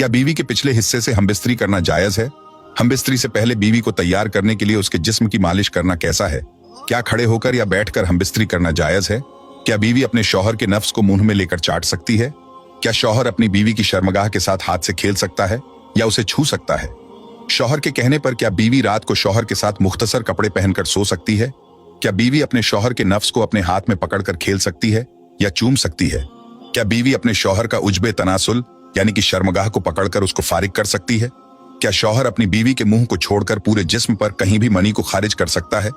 क्या बीवी के पिछले हिस्से से हमबिस्तरी करना जायज है? हमबिस्तरी से पहले बीवी को तैयार करने के लिए उसके जिस्म की मालिश करना कैसा है? क्या खड़े होकर या बैठकर हमबिस्तरी करना जायज है? क्या बीवी अपने शौहर के नफ्स को मुंह में लेकर चाट सकती है? क्या शौहर अपनी बीवी की शर्मगाह के साथ हाथ से खेल सकता है या उसे छू सकता है? शौहर के कहने पर क्या बीवी रात को शौहर के साथ मुख्तसर कपड़े पहनकर सो सकती है? क्या बीवी अपने शौहर के नफ्स को अपने हाथ में पकड़कर खेल सकती है या चूम सकती है? क्या बीवी अपने शौहर का उज्बे तनासुल यानी कि शर्मगाह को पकड़कर उसको फारिग कर सकती है? क्या शौहर अपनी बीवी के मुंह को छोड़कर पूरे जिस्म पर कहीं भी मनी को खारिज कर सकता है?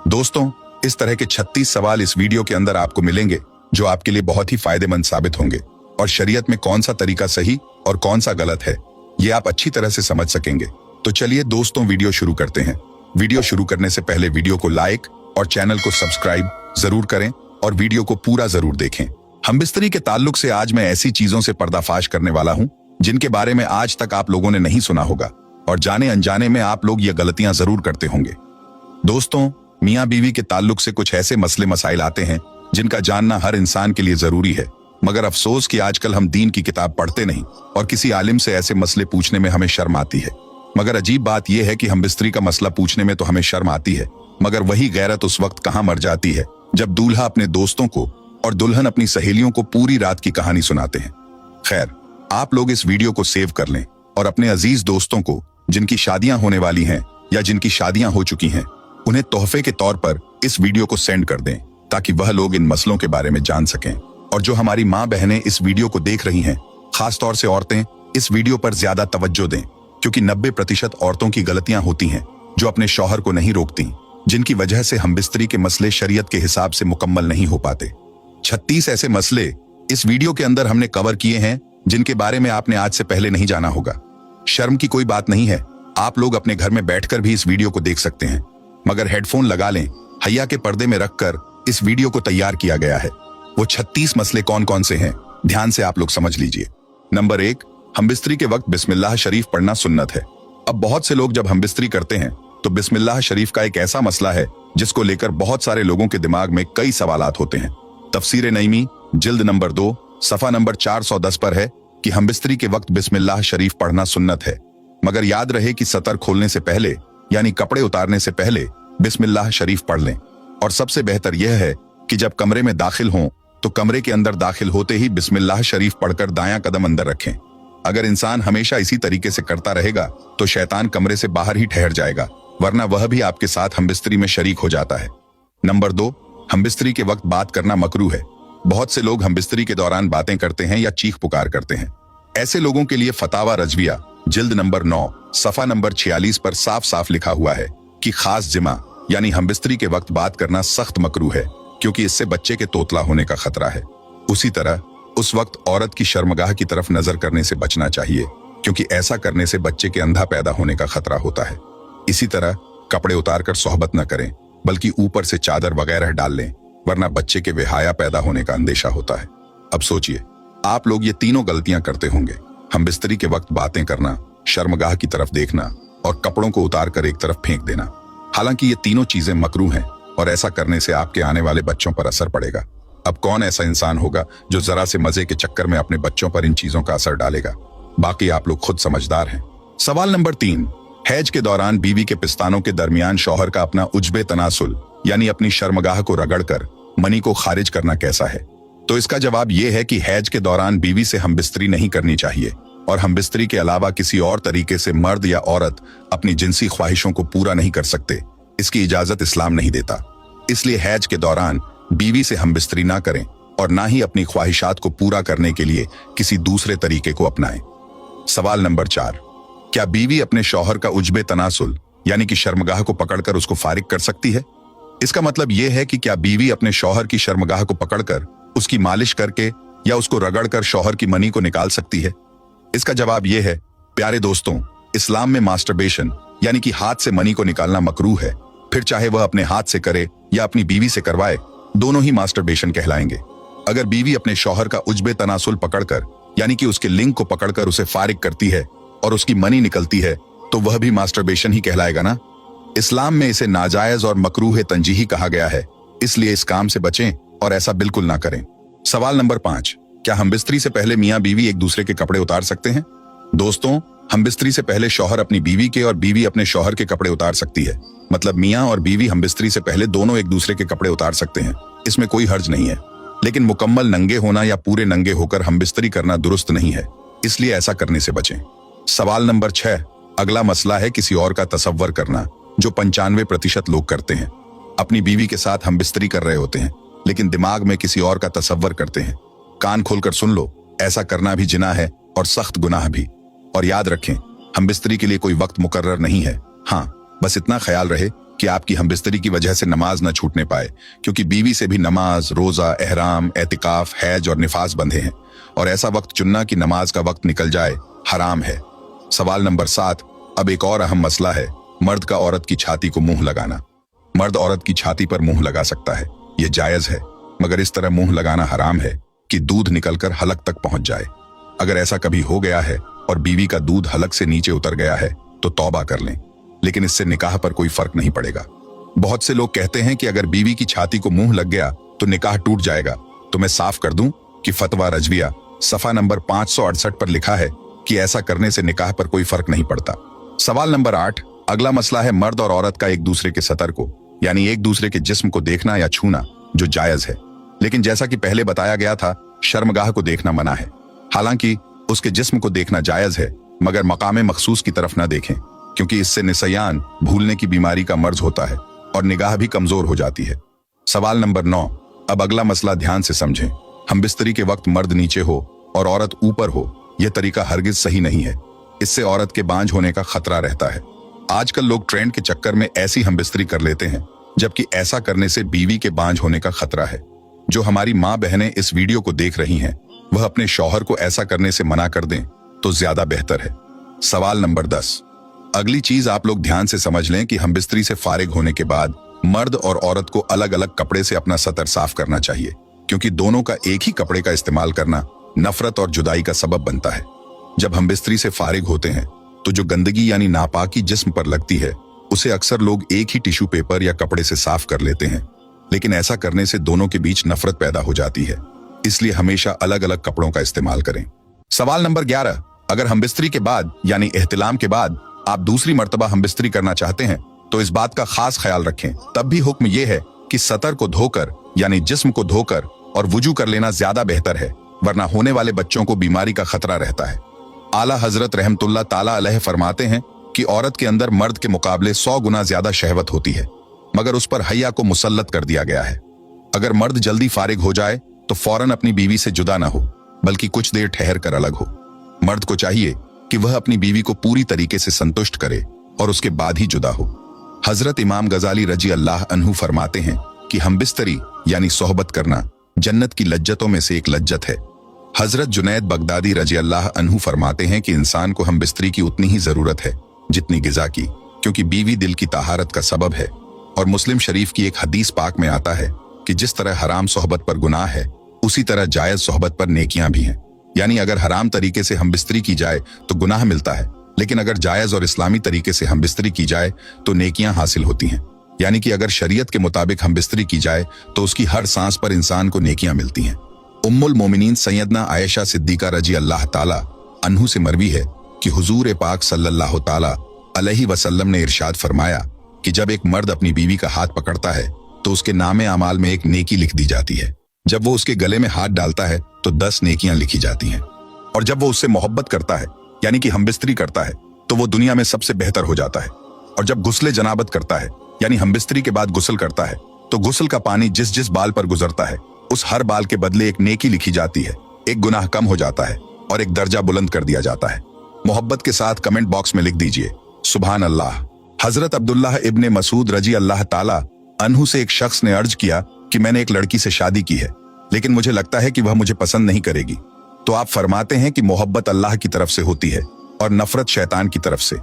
दोस्तों, इस तरह के 36 सवाल इस वीडियो के अंदर आपको मिलेंगे जो आपके लिए बहुत ही फायदेमंद साबित होंगे और शरीयत में कौन सा तरीका सही और कौन सा गलत है ये आप अच्छी तरह से समझ सकेंगे। तो चलिए दोस्तों, वीडियो शुरू करते हैं। वीडियो शुरू करने से पहले वीडियो को लाइक और चैनल को सब्सक्राइब जरूर करें और वीडियो को पूरा जरूर देखें। हमबिस्तरी के ताल्लुक से आज मैं ऐसी चीजों से पर्दाफाश करने वाला हूं जिनके बारे में आज तक आप लोगों ने नहीं सुना होगा और जाने अनजाने में आप लोग ये गलतियां जरूर करते होंगे। दोस्तों, मियां बीवी के ताल्लुक से कुछ ऐसे मसले मसाइल आते हैं जिनका जानना हर इंसान के लिए जरूरी है, मगर अफसोस कि आजकल हम दीन की किताब पढ़ते नहीं और किसी आलिम से ऐसे मसले पूछने में हमें शर्म आती है। मगर अजीब बात यह है कि हमबिस्तरी का मसला पूछने में तो हमें शर्म आती है, मगर वही गैरत उस वक्त कहां मर जाती है जब दूल्हा अपने दोस्तों को और दुल्हन अपनी सहेलियों को पूरी रात की कहानी सुनाते हैं। खैर, आप लोग इस वीडियो को सेव कर लें और अपने अजीज दोस्तों को जिनकी शादियां होने वाली हैं या जिनकी शादियां हो चुकी हैं उन्हें तोहफे के तौर पर इस वीडियो को सेंड कर दें ताकि वह लोग इन मसलों के बारे में जान सकें। और जो हमारी माँ बहनें इस वीडियो को देख रही हैं, खास तौर से औरतें, इस वीडियो पर ज्यादा तवज्जो दें क्योंकि 90% औरतों की गलतियां होती हैं जो अपने शौहर को नहीं रोकती, जिनकी वजह से हमबिस्तरी के मसले शरीयत के हिसाब से मुकम्मल नहीं हो पाते। 36 ऐसे मसले इस वीडियो के अंदर हमने कवर किए हैं जिनके बारे में आपने आज से पहले नहीं जाना होगा। शर्म की कोई बात नहीं है, आप लोग अपने घर में बैठकर भी इस वीडियो को देख सकते हैं, मगर हेडफोन लगा लें। हैया के पर्दे में रखकर इस वीडियो को तैयार किया गया है। वो 36 मसले कौन कौन से हैं, ध्यान से आप लोग समझ लीजिए। नंबर 1, हमबिस्तरी के वक्त बिस्मिल्लाह शरीफ पढ़ना सुन्नत है। अब बहुत से लोग जब हमबिस्तरी करते हैं तो बिस्मिल्लाह शरीफ का एक ऐसा मसला है जिसको लेकर बहुत सारे लोगों के दिमाग में कई सवालात होते हैं। तफसीर नईमी जिल्द नंबर 2 सफा नंबर 410 पर है कि हमबिस्तरी के वक्त बिस्मिल्लाह शरीफ पढ़ना सुन्नत है, मगर याद रहे कि सतर खोलने से पहले यानी कपड़े उतारने से पहले बिस्मिल्लाह शरीफ पढ़ लें। और सबसे बेहतर यह है कि जब कमरे में दाखिल हों तो कमरे के अंदर दाखिल होते ही बिस्मिल्लाह शरीफ पढ़कर दायां कदम अंदर रखें। अगर इंसान हमेशा इसी तरीके से करता रहेगा तो शैतान कमरे से बाहर ही ठहर जाएगा, वरना वह भी आपके साथ हमबिस्तरी में शरीक हो जाता है। नंबर 2, हमबिस्तरी के वक्त बात करना मकरूह है। बहुत से लोग हमबिस्तरी के दौरान बातें करते हैं या चीख पुकार करते हैं। ऐसे लोगों के लिए फतावा रजविया जिल्द नंबर 9 सफा नंबर 46 पर साफ साफ लिखा हुआ है कि खास जिमा यानी हमबिस्तरी के वक्त बात करना सख्त मकरूह है क्योंकि इससे बच्चे के तोतला होने का खतरा है। उसी तरह उस वक्त औरत की शर्मगाह की तरफ नजर करने से बचना चाहिए क्योंकि ऐसा करने से बच्चे के अंधा पैदा होने का खतरा होता है। इसी तरह कपड़े उतारकर सोहबत न करें बल्कि ऊपर से चादर वगैरह डाल लें, वरना बच्चे के बेहया पैदा होने का अंदेशा होता है। अब सोचिए, आप लोग ये तीनों गलतियां करते होंगे, हमबिस्तरी के वक्त बातें करना, शर्मगाह की तरफ देखना और कपड़ों को उतार कर एक तरफ फेंक देना। हालांकि ये तीनों चीजें मकरूह हैं और ऐसा करने से आपके आने वाले बच्चों पर असर पड़ेगा। अब कौन ऐसा इंसान होगा जो जरा से मजे के चक्कर में अपने बच्चों पर इन चीजों का असर डालेगा? बाकी आप लोग खुद समझदार हैं। सवाल नंबर 3, हैज के दौरान बीवी के पिस्तानों के दरमियान शौहर का अपना उज्बे तनासुल यानी अपनी शर्मगाह को रगड़कर मनी को खारिज करना कैसा है? तो इसका जवाब यह है कि हैज के दौरान बीवी से हमबिस्तरी नहीं करनी चाहिए और हमबिस्तरी के अलावा किसी और तरीके से मर्द या औरत अपनी जिनसी ख्वाहिशों को पूरा नहीं कर सकते। इसकी इजाजत इस्लाम नहीं देता। इसलिए हैज के दौरान बीवी से हमबिस्तरी ना करें और ना ही अपनी ख्वाहिशात को पूरा करने के लिए किसी दूसरे तरीके को अपनाएं। सवाल नंबर 4, क्या बीवी अपने शौहर का उज्बे तनासुल यानी कि शर्मगाह को पकड़कर उसको फारिग कर सकती है? इसका मतलब यह है कि क्या बीवी अपने शौहर की शर्मगाह को पकड़कर उसकी मालिश करके या उसको रगड़कर शौहर की मनी को निकाल सकती है? इसका जवाब यह है, प्यारे दोस्तों, इस्लाम में मास्टरबेशन यानी कि हाथ से मनी को निकालना मकरूह है। फिर चाहे वह अपने हाथ से करे या अपनी बीवी से करवाए, दोनों ही मास्टरबेशन कहलाएंगे। अगर बीवी अपने शौहर का उज्बे तनासुल पकड़कर यानी कि उसके लिंग को पकड़कर उसे फारिग करती है और उसकी मनी निकलती है तो वह भी मास्टरबेशन ही कहलाएगा ना। इस्लाम में इसे नाजायज और मकरूह तंजीही कहा गया है, इसलिए इस काम से बचें और ऐसा बिल्कुल ना करें। सवाल नंबर 5, क्या हमबिस्तरी से पहले मियां बीवी एक दूसरे के कपड़े उतार सकते हैं? दोस्तों, हमबिस्तरी से पहले शौहर अपनी बीवी के और बीवी अपने शौहर के कपड़े उतार सकती है। मतलब मियाँ और बीवी हमबिस्तरी से पहले दोनों एक दूसरे के कपड़े उतार सकते हैं, इसमें कोई हर्ज नहीं है। लेकिन मुकम्मल नंगे होना या पूरे नंगे होकर हमबिस्तरी करना दुरुस्त नहीं है, इसलिए ऐसा करने से बचें। सवाल नंबर 6। अगला मसला है किसी और का तसव्वुर करना, जो 95% लोग करते हैं। अपनी बीवी के साथ हमबिस्तरी कर रहे होते हैं, लेकिन दिमाग में किसी और का तसव्वुर करते हैं। कान खोलकर सुन लो, ऐसा करना भी जिना है और सख्त गुनाह भी। और याद रखें, हमबिस्तरी के लिए कोई वक्त मुकर्रर नहीं है। हाँ, बस इतना ख्याल रहे कि आपकी हमबिस्तरी की वजह से नमाज न छूटने पाए, क्योंकि बीवी से भी नमाज, रोजा, एहराम, एतिकाफ, हैज और निफास बंधे हैं, और ऐसा वक्त चुनना कि नमाज का वक्त निकल जाए हराम है। सवाल नंबर 7। अब एक और अहम मसला है, मर्द का औरत की छाती को मुंह लगाना। मर्द औरत की छाती पर मुंह लगा सकता है, ये जायज है, मगर इस तरह मुंह लगाना हराम है कि दूध निकलकर हलक तक पहुंच जाए। अगर ऐसा कभी हो गया है और बीवी का दूध हलक से नीचे उतर गया है तो तौबा कर लें, लेकिन इससे निकाह पर कोई फर्क नहीं पड़ेगा। बहुत से लोग कहते हैं कि अगर बीवी की छाती को मुंह लग गया तो निकाह टूट जाएगा। तो मैं साफ कर दूं कि फतवा रजविया सफा नंबर 568 पर लिखा है कि ऐसा करने से निकाह पर कोई फर्क नहीं पड़ता। सवाल नंबर 8। अगला मसला है मर्द और औरत का एक दूसरे के सतर को, यानी एक दूसरे के जिस्म को देखना या छूना, जो जायज है। लेकिन जैसा कि पहले बताया गया था, शर्मगाह को देखना मना है। हालांकि उसके जिस्म को देखना जायज है, मगर मकाम मखसूस की तरफ न देखें, क्योंकि इससे निसयान, भूलने की बीमारी का मर्ज होता है और निगाह भी कमजोर हो जाती है। सवाल नंबर 9। अब अगला मसला ध्यान से समझें। हमबिस्तरी के वक्त मर्द नीचे हो और औरत ऊपर हो, यह तरीका हरगिज सही नहीं है। इससे औरत के बांझ होने का खतरा रहता है। आजकल लोग ट्रेंड के चक्कर में ऐसी हमबिस्तरी कर लेते हैं, जबकि ऐसा करने से बीवी के बांझ होने का खतरा है। जो हमारी माँ बहनें इस वीडियो को देख रही हैं, वह अपने शौहर को ऐसा करने से मना कर दें तो ज्यादा बेहतर है। सवाल नंबर 10। अगली चीज आप लोग ध्यान से समझ लें कि हमबिस्तरी से फारिग होने के बाद मर्द और औरत को अलग अलग कपड़े से अपना सतर साफ करना चाहिए, क्योंकि दोनों का एक ही कपड़े का इस्तेमाल करना नफरत और जुदाई का सबब बनता है। जब हमबिस्तरी से फारिग होते हैं तो जो गंदगी यानी नापाकी जिस्म पर लगती है, उसे अक्सर लोग एक ही टिश्यू पेपर या कपड़े से साफ कर लेते हैं, लेकिन ऐसा करने से दोनों के बीच नफरत पैदा हो जाती है। इसलिए हमेशा अलग अलग कपड़ों का इस्तेमाल करें। सवाल नंबर 11। अगर हमबिस्तरी के बाद यानी एहतिलाम के बाद आप दूसरी मर्तबा हमबिस्तरी करना चाहते हैं तो इस बात का खास ख्याल रखें। तब भी हुक्म यह है कि सतर को धोकर यानी जिस्म को धोकर और वुजू कर लेना ज्यादा बेहतर है, वरना होने वाले बच्चों को बीमारी का खतरा रहता है। आला हजरत रहमतुल्लाह ताला अलैह फरमाते हैं कि औरत के अंदर मर्द के मुकाबले 100 गुना ज्यादा शहवत होती है, मगर उस पर हया को मुसल्लत कर दिया गया है। अगर मर्द जल्दी फारिग हो जाए तो फौरन अपनी बीवी से जुदा ना हो, बल्कि कुछ देर ठहर कर अलग हो। मर्द को चाहिए कि वह अपनी बीवी को पूरी तरीके से संतुष्ट करे और उसके बाद ही जुदा हो। हजरत इमाम गजाली रजी अल्लाह अन्हु फरमाते हैं कि हमबिस्तरी यानी सोहबत करना जन्नत की लज्जतों में से एक लज्जत है। हजरत जुनैद बगदादी रजी अल्लाह अन्हु फरमाते हैं कि इंसान को हमबिस्तरी की उतनी ही जरूरत है जितनी गिजा की, क्योंकि बीवी दिल की ताहारत का सबब है। और मुस्लिम शरीफ की एक हदीस पाक में आता है कि जिस तरह हराम सोहबत पर गुनाह है, उसी तरह जायज सोहबत पर नेकियां भी हैं। यानी अगर हराम तरीके से हमबिस्तरी की जाए तो गुनाह मिलता है, लेकिन अगर जायज और इस्लामी तरीके से हमबिस्तरी की जाए तो नेकियां हासिल होती हैं। यानी कि अगर शरीयत के मुताबिक हमबिस्तरी की जाए तो उसकी हर सांस पर इंसान को नेकियां मिलती हैं। उम्मुल मोमिनीन सैयदना आयशा सिद्दीका रजी अल्लाह ताला अन्हु से मरवी है कि हुजूर पाक सल्लल्लाहु ताला अलैहि वसल्लम ने इरशाद फरमाया कि जब एक मर्द अपनी बीवी का हाथ पकड़ता है तो उसके नामे अमाल में एक नेकी लिख दी जाती है। जब वो उसके गले में हाथ डालता है तो 10 नेकियां लिखी जाती हैं। और जब वो उससे मोहब्बत करता है यानी कि हमबिस्तरी करता है तो वो दुनिया में सबसे बेहतर हो जाता है। और जब गुस्ले जनाबत करता है यानी हमबिस्तरी के बाद गुस्ल करता है तो गुस्ल का पानी जिस जिस बाल पर गुजरता है उस हर बाल के बदले एक नेकी लिखी जाती है, एक गुनाह कम हो जाता है और एक दर्जा बुलंद कर दिया जाता है। मोहब्बत के साथ कमेंट बॉक्स में लिख दीजिए सुभान अल्लाह। हजरत अब्दुल्लाह इब्ने मसूद रजी अल्लाह ताला अन्हु से एक शख्स ने अर्ज किया कि मैंने एक लड़की से शादी की है, लेकिन मुझे लगता है कि वह मुझे पसंद नहीं करेगी। तो आप फरमाते हैं कि मोहब्बत अल्लाह की तरफ से होती है और नफरत शैतान की तरफ से।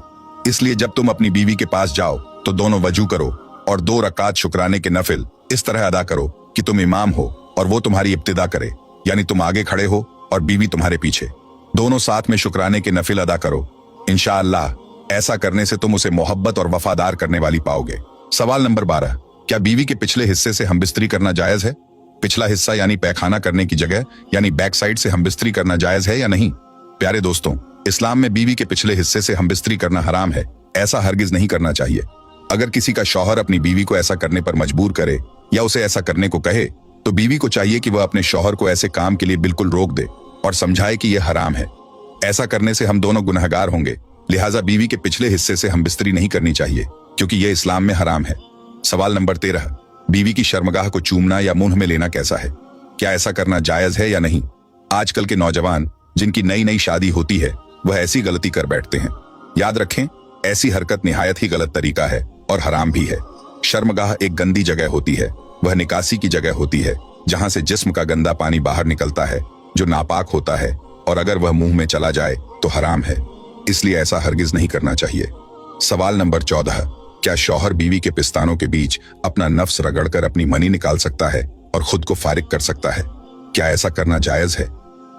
इसलिए जब तुम अपनी बीवी के पास जाओ तो दोनों वजू करो और 2 रकात शुक्राने के नफिल इस तरह अदा करो कि तुम इमाम हो और वो तुम्हारी इब्तिदा करे, यानी तुम आगे खड़े हो और बीवी तुम्हारे पीछे। दोनों साथ में शुक्राने के नफिल अदा करो। इंशाअल्लाह ऐसा करने से तुम उसे मोहब्बत और वफादार करने वाली पाओगे। सवाल नंबर 12। क्या बीवी के पिछले हिस्से से हमबिस्तरी करना जायज है? पिछला हिस्सा यानी पैखाना करने की जगह यानी बैक साइड से हमबिस्तरी करना जायज है या नहीं? प्यारे दोस्तों, इस्लाम में बीवी के पिछले हिस्से से हमबिस्तरी करना हराम है। ऐसा हरगिज नहीं करना चाहिए। अगर किसी का शौहर अपनी बीवी को ऐसा करने पर मजबूर करे या उसे ऐसा करने को कहे, तो बीवी को चाहिए कि वह अपने शौहर को ऐसे काम के लिए बिल्कुल रोक दे और समझाए कि यह हराम है। ऐसा करने से हम दोनों गुनहगार होंगे। लिहाजा बीवी के पिछले हिस्से से हमबिस्तरी नहीं करनी चाहिए, क्योंकि यह इस्लाम में हराम है। सवाल नंबर 13, बीवी की शर्मगाह को चूमना या मुंह में लेना कैसा है? क्या ऐसा करना जायज है या नहीं? आजकल के नौजवान जिनकी नई नई शादी होती है, वह ऐसी गलती कर बैठते हैं। याद रखें, ऐसी हरकत निहायत ही गलत तरीका है और हराम भी है। शर्मगाह एक गंदी जगह होती है। वह निकासी की जगह होती है, जहां से जिस्म का गंदा पानी बाहर निकलता है, जो नापाक होता है, और अगर वह मुंह में चला जाए तो हराम है। इसलिए ऐसा हरगिज नहीं करना चाहिए। सवाल नंबर 14, क्या शौहर बीवी के पिस्तानों के बीच अपना नफ्स रगड़कर अपनी मनी निकाल सकता है और खुद को फारिग कर सकता है? क्या ऐसा करना जायज है?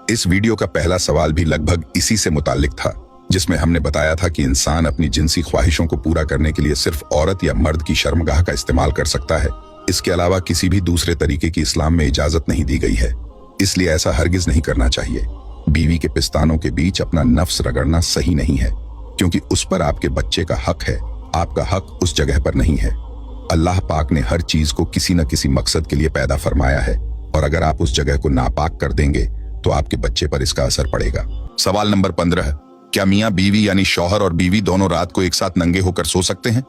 इस वीडियो का पहला सवाल भी लगभग इसी से मुताल्लिक था, जिसमें हमने बताया था कि इंसान अपनी जिनसी ख्वाहिशों को पूरा करने के लिए सिर्फ औरत या मर्द की शर्मगाह का इस्तेमाल कर सकता है। इसके अलावा किसी भी दूसरे तरीके की इस्लाम में इजाजत नहीं दी गई है। इसलिए ऐसा हरगिज नहीं करना चाहिए। बीवी के पिस्तानों के बीच अपना नफ्स रगड़ना सही नहीं है, क्योंकि उस पर आपके बच्चे का हक है। आपका हक उस जगह पर नहीं है। अल्लाह पाक ने हर चीज को किसी न किसी मकसद के लिए पैदा फरमाया है, और अगर आप उस जगह को नापाक कर देंगे तो आपके बच्चे पर इसका असर पड़ेगा। सवाल नंबर 15, क्या मियाँ बीवी यानी शौहर और बीवी दोनों रात को एक साथ नंगे होकर सो सकते हैं?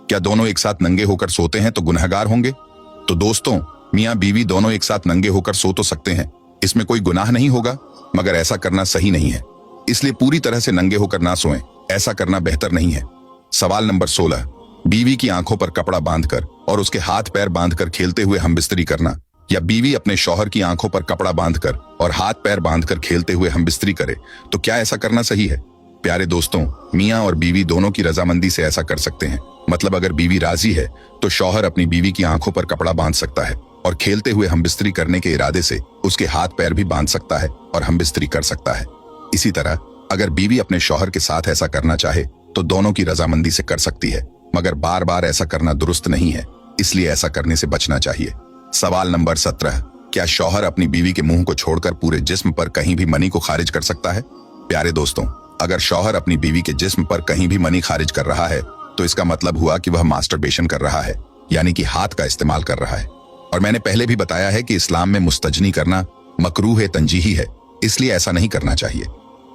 क्या दोनों एक साथ नंगे होकर सोते हैं तो गुनहगार होंगे? तो दोस्तों, मियाँ बीवी दोनों एक साथ नंगे होकर सो तो सकते हैं, इसमें कोई गुनाह नहीं होगा, मगर ऐसा करना सही नहीं है। इसलिए पूरी तरह से नंगे होकर ना सोएं, ऐसा करना बेहतर नहीं है। सवाल नंबर 16, बीवी की आंखों पर कपड़ा बांधकर और उसके हाथ पैर बांधकर खेलते हुए हमबिस्तरी करना, या बीवी अपने शौहर की आंखों पर कपड़ा बांधकर और हाथ पैर बांधकर खेलते हुए हमबिस्तरी करे, तो क्या ऐसा करना सही है? प्यारे दोस्तों, मियाँ और बीवी दोनों की रजामंदी से ऐसा कर सकते हैं। मतलब अगर बीवी राजी है तो शौहर अपनी बीवी की आंखों पर कपड़ा बांध सकता है और खेलते हुए हमबिस्तरी करने के इरादे से उसके हाथ पैर भी बांध सकता है और हमबिस्तरी कर सकता है। इसी तरह अगर बीवी अपने शौहर के साथ ऐसा करना चाहे तो दोनों की रजामंदी से कर सकती है, मगर बार बार ऐसा करना दुरुस्त नहीं है, इसलिए ऐसा करने से बचना चाहिए। सवाल नंबर 17, क्या शौहर अपनी बीवी के मुंह को छोड़कर पूरे जिस्म पर कहीं भी मनी को खारिज कर सकता है? प्यारे दोस्तों, अगर शौहर अपनी बीवी के जिस्म पर कहीं भी मनी खारिज कर रहा है तो इसका मतलब हुआ कि वह मास्टरबेशन कर रहा है, यानी कि हाथ का इस्तेमाल कर रहा है। और मैंने पहले भी बताया है कि इस्लाम में मुस्तजनी करना मकरूह तंजीही है, इसलिए ऐसा नहीं करना चाहिए।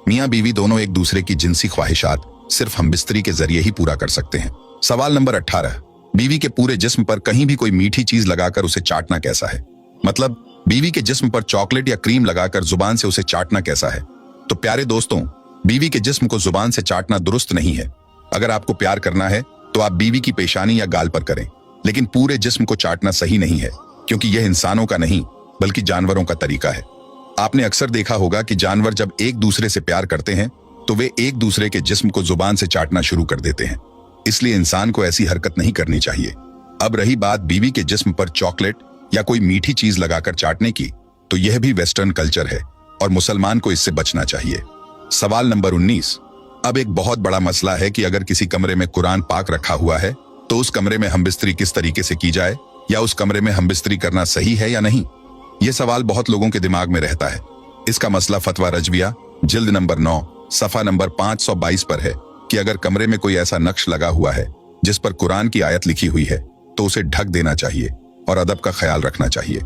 मियाँ बीवी दोनों एक दूसरे की जिनसी ख्वाहिशात सिर्फ हमबिस्तरी के जरिए ही पूरा कर सकते हैं। सवाल नंबर 18, बीवी के पूरे जिस्म पर कहीं भी कोई मीठी चीज लगाकर उसे चाटना कैसा है? मतलब बीवी के जिस्म पर चॉकलेट या क्रीम लगाकर जुबान से उसे चाटना कैसा है? तो प्यारे दोस्तों, बीवी के जिस्म को जुबान से चाटना दुरुस्त नहीं है। अगर आपको प्यार करना है तो आप बीवी की पेशानी या गाल पर करें, लेकिन पूरे जिस्म को चाटना सही नहीं है, क्योंकि यह इंसानों का नहीं बल्कि जानवरों का तरीका है। आपने अक्सर देखा होगा कि जानवर जब एक दूसरे से प्यार करते हैं तो वे एक दूसरे के जिस्म को जुबान से चाटना शुरू कर देते हैं। इसलिए इंसान को ऐसी हरकत नहीं करनी चाहिए। अब रही बात बीवी के जिस्म पर चॉकलेट या कोई मीठी चीज लगाकर चाटने की, तो यह भी वेस्टर्न कल्चर है और मुसलमान को इससे बचना चाहिए। सवाल नंबर 19, अब एक बहुत बड़ा मसला है कि अगर किसी कमरे में कुरान पाक रखा हुआ है तो उस कमरे में हमबिस्तरी किस तरीके से की जाए, या उस कमरे में हमबिस्तरी करना सही है या नहीं। यह सवाल बहुत लोगों के दिमाग में रहता है। इसका मसला फतवा रजविया जिल्द नंबर 9 सफा नंबर 522 पर है कि अगर कमरे में कोई ऐसा नक्श लगा हुआ है जिस पर कुरान की आयत लिखी हुई है तो उसे ढक देना चाहिए और अदब का ख्याल रखना चाहिए।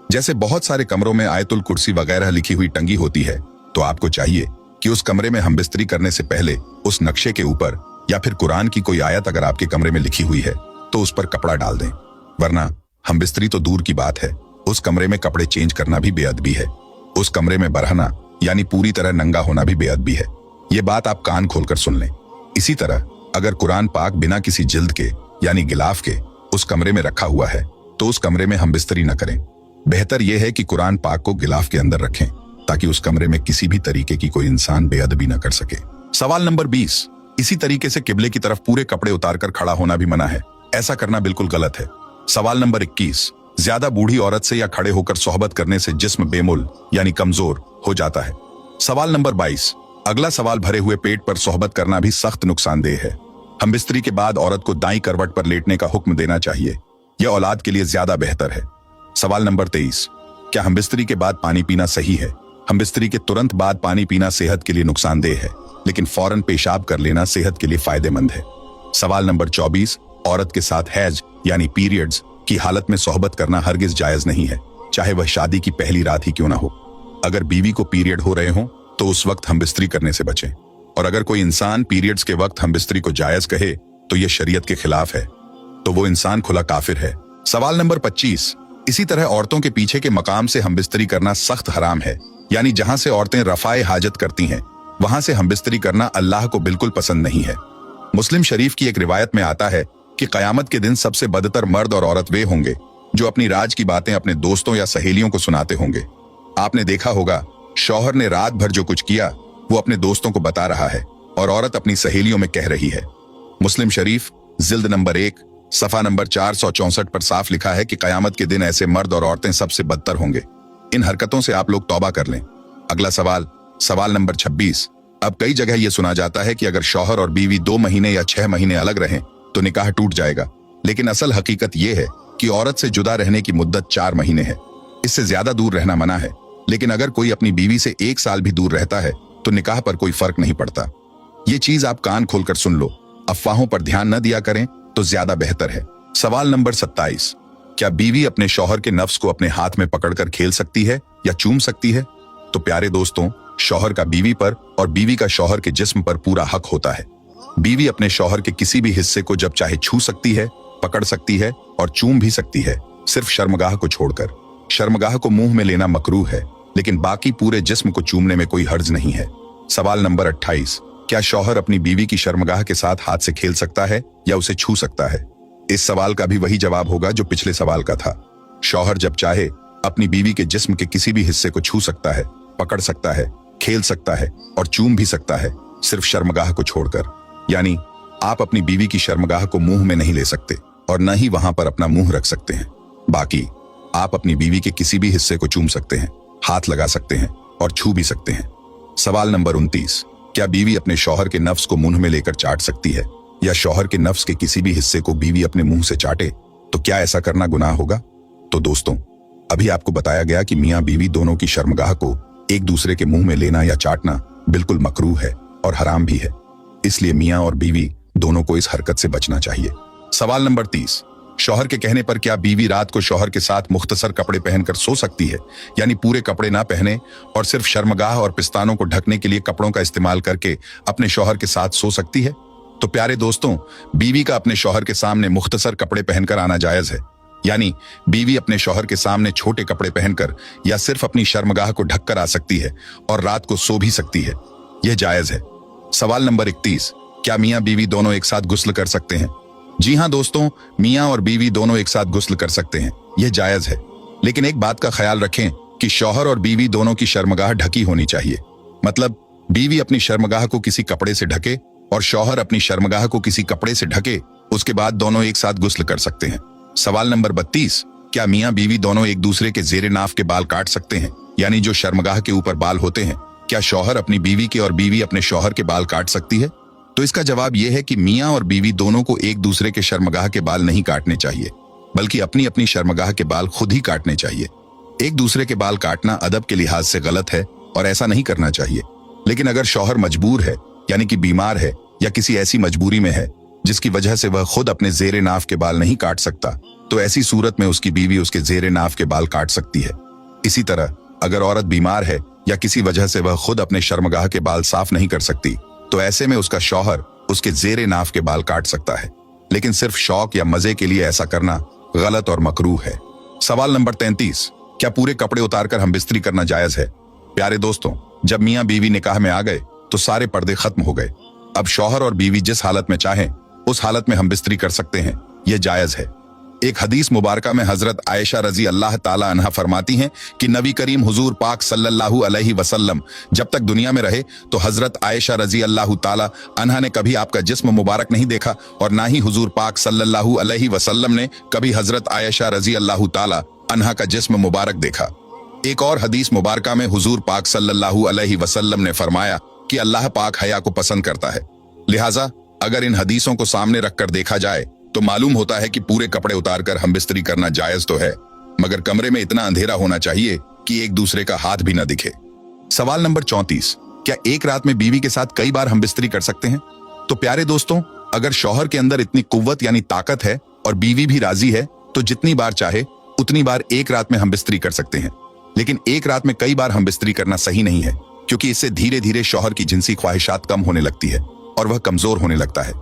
जैसे बहुत सारे कमरों में आयतुल कुर्सी वगैरह लिखी हुई टंगी होती है, तो आपको चाहिए कि उस कमरे में हमबिस्तरी करने से पहले उस नक्शे के ऊपर या फिर कुरान की कोई आयत अगर आपके कमरे में लिखी हुई है तो उस पर कपड़ा डाल दें। वरना हमबिस्तरी तो दूर की बात है, उस कमरे में कपड़े चेंज करना भी बेअदबी है। उस कमरे में बरहना यानी पूरी तरह नंगा होना भी बेअदबी है। ये बात आप कान खोलकर सुन लें। इसी तरह अगर कुरान पाक बिना किसी जिल्द के यानी गिलाफ के उस कमरे में रखा हुआ है तो उस कमरे में हमबिस्तरी न करें। बेहतर यह है कि कुरान पाक को गिलाफ के अंदर रखें ताकि उस कमरे में किसी भी तरीके की कोई इंसान बेअदबी न कर सके। सवाल नंबर 20, इसी तरीके से किबले की तरफ पूरे कपड़े उतारकर खड़ा होना भी मना है। ऐसा करना बिल्कुल गलत है। सवाल नंबर 21, ज्यादा बूढ़ी औरत से या खड़े होकर सोहबत करने से जिस्म बेमुल यानी कमजोर हो जाता है। सवाल नंबर 22, अगला सवाल भरे हुए पेट पर सोहबत करना भी सख्त नुकसानदेह है। हमबिस्तरी के बाद औरत को दाईं करवट पर लेटने का हुक्म देना चाहिए। यह औलाद के लिए ज्यादा बेहतर है। सवाल नंबर 23, क्या हमबिस्तरी के बाद पानी पीना सही है? हमबिस्तरी के तुरंत बाद पानी पीना सेहत के लिए नुकसानदेह है। लेकिन फौरन पेशाब कर लेना सेहत के लिए फायदेमंद है। सवाल नंबर 24, औरत के साथ हैज यानी पीरियड्स की हालत में सोहबत करना हरगिज जायज नहीं है, चाहे वह शादी की पहली रात ही क्यों ना हो। अगर बीवी को पीरियड हो रहे हों तो उस वक्त हम बिस्तरी करने से बचें, और अगर कोई इंसान पीरियड्स के वक्त हम बिस्तरी को जायज कहे तो यह शरीयत के खिलाफ है, तो वो इंसान खुला काफिर है। सवाल नंबर 25, इसी तरह औरतों के पीछे के मकाम से हम बिस्तरी करना सख्त हराम है, यानी जहां से औरतें रफाए हाजत करती हैं वहां से हम बिस्तरी करना अल्लाह को बिल्कुल पसंद नहीं है। मुस्लिम शरीफ की एक रिवायत में आता है कि कयामत के दिन सबसे बदतर मर्द और औरत वे होंगे जो अपनी राज की बातें अपने दोस्तों या सहेलियों को सुनाते होंगे। आपने देखा होगा, शौहर ने रात भर जो कुछ किया वो अपने दोस्तों को बता रहा है और औरत अपनी सहेलियों में कह रही है। मुस्लिम शरीफ जिल्द नंबर 1 सफा नंबर 464 पर साफ लिखा है कि कयामत के दिन ऐसे मर्द और औरतें सबसे बदतर होंगे। इन हरकतों से आप लोग तौबा कर लें। अगला सवाल, सवाल नंबर 26, अब कई जगह यह सुना जाता है कि अगर शौहर और बीवी 2 महीने या 6 महीने अलग रहें तो निकाह टूट जाएगा, लेकिन असल हकीकत यह है कि औरत से जुदा रहने की मुद्दत 4 महीने है। इससे ज्यादा दूर रहना मना है, लेकिन अगर कोई अपनी बीवी से 1 साल भी दूर रहता है तो निकाह पर कोई फर्क नहीं पड़ता। ये चीज आप कान खोलकर सुन लो, अफवाहों पर ध्यान न दिया करें तो ज्यादा बेहतर है। सवाल नंबर 27, क्या बीवी अपने शौहर के नफ्स को अपने हाथ में पकड़कर खेल सकती है या चूम सकती है? तो प्यारे दोस्तों, शौहर का बीवी पर और बीवी का शौहर के जिस्म पर पूरा हक होता है। बीवी अपने शौहर के किसी भी हिस्से को जब चाहे छू सकती है, पकड़ सकती है और चूम भी सकती है, सिर्फ शर्मगाह को छोड़कर। शर्मगाह को मुंह में लेना मकरूह है, लेकिन बाकी पूरे जिस्म को चूमने में कोई हर्ज नहीं है। सवाल नंबर 28, क्या शौहर अपनी बीवी की शर्मगाह के साथ हाथ से खेल सकता है या उसे छू सकता है? इस सवाल का भी वही जवाब होगा जो पिछले सवाल का था। शौहर जब चाहे अपनी बीवी के जिस्म के किसी भी हिस्से को छू सकता है, पकड़ सकता है, खेल सकता है और चूम भी सकता है, सिर्फ शर्मगाह को छोड़कर। यानी आप अपनी बीवी की शर्मगाह को मुंह में नहीं ले सकते और न ही वहां पर अपना मुंह रख सकते हैं। बाकी आप अपनी बीवी के किसी भी हिस्से को चूम सकते हैं, हाथ लगा सकते हैं और छू भी सकते हैं। सवाल नंबर 29, क्या बीवी अपने शौहर के नफ्स को मुंह में लेकर चाट सकती है या शौहर के नफ्स के किसी भी हिस्से को बीवी अपने मुंह से चाटे तो क्या ऐसा करना गुनाह होगा? तो दोस्तों, अभी आपको बताया गया कि मियां बीवी दोनों की शर्मगाह को एक दूसरे के मुंह में लेना या चाटना बिल्कुल मकरूह है और हराम भी है, इसलिए मियां और बीवी दोनों को इस हरकत से बचना चाहिए। सवाल नंबर 30, शौहर के कहने पर क्या बीवी रात को शौहर के साथ मुख्तसर कपड़े पहनकर सो सकती है, यानी पूरे कपड़े ना पहने और सिर्फ शर्मगाह और पिस्तानों को ढकने के लिए कपड़ों का इस्तेमाल करके अपने शौहर के साथ सो सकती है? तो प्यारे दोस्तों, बीवी का अपने शौहर के सामने मुख्तसर कपड़े पहनकर आना जायज है, यानी बीवी अपने शौहर के सामने छोटे कपड़े पहनकर या सिर्फ अपनी शर्मगाह को ढककर आ सकती है और रात को सो भी सकती है, यह जायज है। सवाल नंबर 31, क्या मियां बीवी दोनों एक साथ गुस्ल कर सकते हैं? जी हां दोस्तों, मियां और बीवी दोनों एक साथ गुस्ल कर सकते हैं, यह जायज है, लेकिन एक बात का ख्याल रखें कि शौहर और बीवी दोनों की शर्मगाह ढकी होनी चाहिए। मतलब बीवी अपनी शर्मगाह को किसी कपड़े से ढके और शौहर अपनी शर्मगाह को किसी कपड़े से ढके, उसके बाद दोनों एक साथ गुस्ल कर सकते हैं। सवाल नंबर 32, क्या मियां बीवी दोनों एक दूसरे के जेरे नाफ के बाल काट सकते हैं, यानी जो शर्मगाह के ऊपर बाल होते हैं? क्या शौहर अपनी बीवी के और बीवी अपने शौहर के बाल काट सकती है? तो इसका जवाब यह है कि मियां और बीवी दोनों को एक दूसरे के शर्मगाह के बाल नहीं काटने चाहिए, बल्कि अपनी अपनी शर्मगाह के बाल खुद ही काटने चाहिए। एक दूसरे के बाल काटना अदब के लिहाज से गलत है और ऐसा नहीं करना चाहिए, लेकिन अगर शौहर मजबूर है, यानी कि बीमार है या किसी ऐसी मजबूरी में है जिसकी वजह से वह खुद अपने जेरे नाफ के बाल नहीं काट सकता, तो ऐसी सूरत में उसकी बीवी उसके जेरे नाफ के बाल काट सकती है। इसी तरह अगर औरत बीमार है या किसी वजह से वह खुद अपने शर्मगाह के बाल साफ नहीं कर सकती, तो ऐसे में उसका शौहर उसके जेरे नाफ के बाल काट सकता है, लेकिन सिर्फ शौक या मजे के लिए ऐसा करना गलत और मकरूह है। सवाल नंबर 33, क्या पूरे कपड़े उतारकर हम बिस्तरी करना जायज है? प्यारे दोस्तों, जब मियां बीवी निकाह में आ गए तो सारे पर्दे खत्म हो गए। अब शौहर और बीवी जिस हालत में चाहें उस हालत में हम बिस्तरी कर सकते हैं, यह जायज है। एक हदीस मुबारका में हजरत आयशा रजी अल्लाह ताला अन्हा फरमाती हैं कि नबी करीम हुजूर पाक सल्लल्लाहु अलैहि वसल्लम जब तक दुनिया में रहे तो हजरत आयशा रजी अल्लाह ताला अन्हा ने कभी आपका जिस्म मुबारक नहीं देखा और ना ही हुजूर पाक सल्लल्लाहु अलैहि वसल्लम ने कभी हजरत आयशा रजी अल्लाह ताला अन्हा का जिस्म मुबारक देखा। एक और हदीस मुबारका में हुजूर पाक सल्लल्लाहु अलैहि वसल्लम ने फरमाया कि अल्लाह पाक हया को पसंद करता है। लिहाजा अगर इन हदीसों को सामने रखकर देखा जाए तो मालूम होता है कि पूरे कपड़े उतारकर हम बिस्तरी करना जायज तो है, मगर कमरे में इतना अंधेरा होना चाहिए कि एक दूसरे का हाथ भी न दिखे। सवाल नंबर 34, क्या एक रात में बीवी के साथ कई बार हम बिस्तरी कर सकते हैं? तो प्यारे दोस्तों, अगर शौहर के अंदर इतनी कुव्वत यानी ताकत है और बीवी भी राजी है तो जितनी बार चाहे उतनी बार एक रात में हम बिस्तरी कर सकते हैं। लेकिन एक रात में कई बार हम बिस्तरी करना सही नहीं है, क्योंकि इससे धीरे धीरे शौहर की जिनसी ख्वाहिशात कम होने लगती है और वह कमजोर होने लगता है।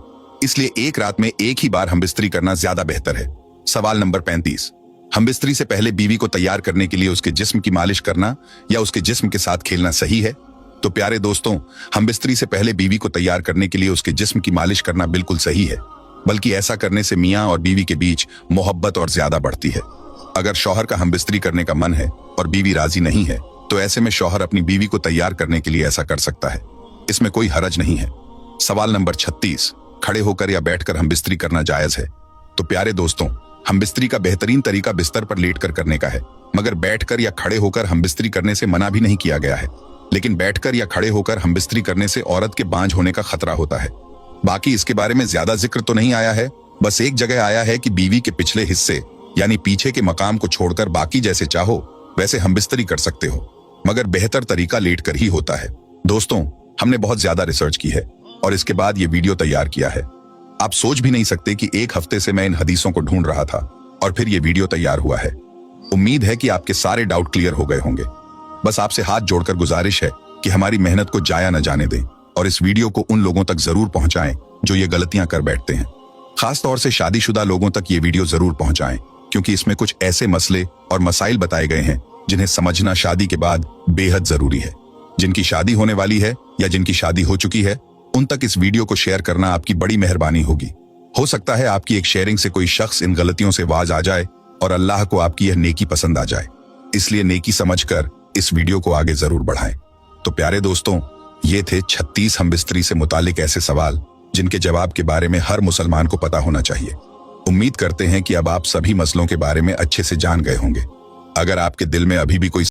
इसलिए एक रात में एक ही बार हम बिस्तरी करना ज्यादा बेहतर है। सवाल नंबर 35, हम बिस्तरी से पहले बीवी को तैयार करने के लिए उसके जिस्म की मालिश करना या उसके जिस्म के साथ खेलना सही है? तो प्यारे दोस्तों, हम बिस्तरी से पहले बीवी को तैयार करने के लिए उसके जिस्म की मालिश करना बिल्कुल सही है, बल्कि ऐसा करने से मियां और बीवी के बीच मोहब्बत और ज्यादा बढ़ती है। अगर शौहर का हम बिस्तरी करने का मन है और बीवी राजी नहीं है तो ऐसे में शौहर अपनी बीवी को तैयार करने के लिए ऐसा कर सकता है, इसमें कोई हरज नहीं है। सवाल नंबर 36, खड़े होकर या बैठकर हम बिस्तरी करना जायज है? तो प्यारे दोस्तों, हम बिस्तरी का बेहतरीन तरीका बिस्तर पर लेटकर करने का है, मगर बैठकर या खड़े होकर हम बिस्तरी करने से मना भी नहीं किया गया है। लेकिन बैठकर या खड़े होकर हम बिस्तरी करने से औरत के बांझ होने का खतरा होता है। बाकी इसके बारे में ज्यादा जिक्र तो नहीं आया है, बस एक जगह आया है कि बीवी के पिछले हिस्से यानी पीछे के मकाम को छोड़कर बाकी जैसे चाहो वैसे हम बिस्तरी कर सकते हो, मगर बेहतर तरीका लेटकर ही होता है। दोस्तों, हमने बहुत ज्यादा रिसर्च की है और इसके बाद ये वीडियो तैयार किया है। आप सोच भी नहीं सकते कि एक हफ्ते से मैं इन हदीसों को ढूंढ रहा था और फिर ये वीडियो तैयार हुआ है। उम्मीद है कि आपके सारे डाउट क्लियर हो गए होंगे। बस आपसे हाथ जोड़कर गुजारिश है कि हमारी मेहनत को जाया न जाने दें और इस वीडियो को उन लोगों तक जरूर पहुंचाएं जो ये गलतियां कर बैठते हैं। खास तौर से शादीशुदा लोगों तक ये वीडियो जरूर पहुंचाएं, क्योंकि इसमें कुछ ऐसे मसले और मसाइल बताए गए हैं जिन्हें समझना शादी के बाद बेहद जरूरी है। जिनकी शादी होने वाली है या जिनकी शादी हो चुकी है, उन तक इस वीडियो को शेयर करना आपकी बड़ी मेहरबानी होगी। हो सकता है आपकी एक शेयरिंग से कोई शख्स इन गलतियों से बाज आ जाए और अल्लाह को आपकी यह नेकी पसंद आ जाए। इसलिए नेकी समझकर इस वीडियो को आगे जरूर बढ़ाएं। तो प्यारे दोस्तों, ये थे 36 हम बिस्तरी से मुतालिक ऐसे सवाल जिनके जवाब के बारे में हर मुसलमान को पता होना चाहिए। उम्मीद करते हैं कि अब आप सभी मसलों के बारे में अच्छे से जान गए होंगे। अगर आपके दिल में अभी भी कोई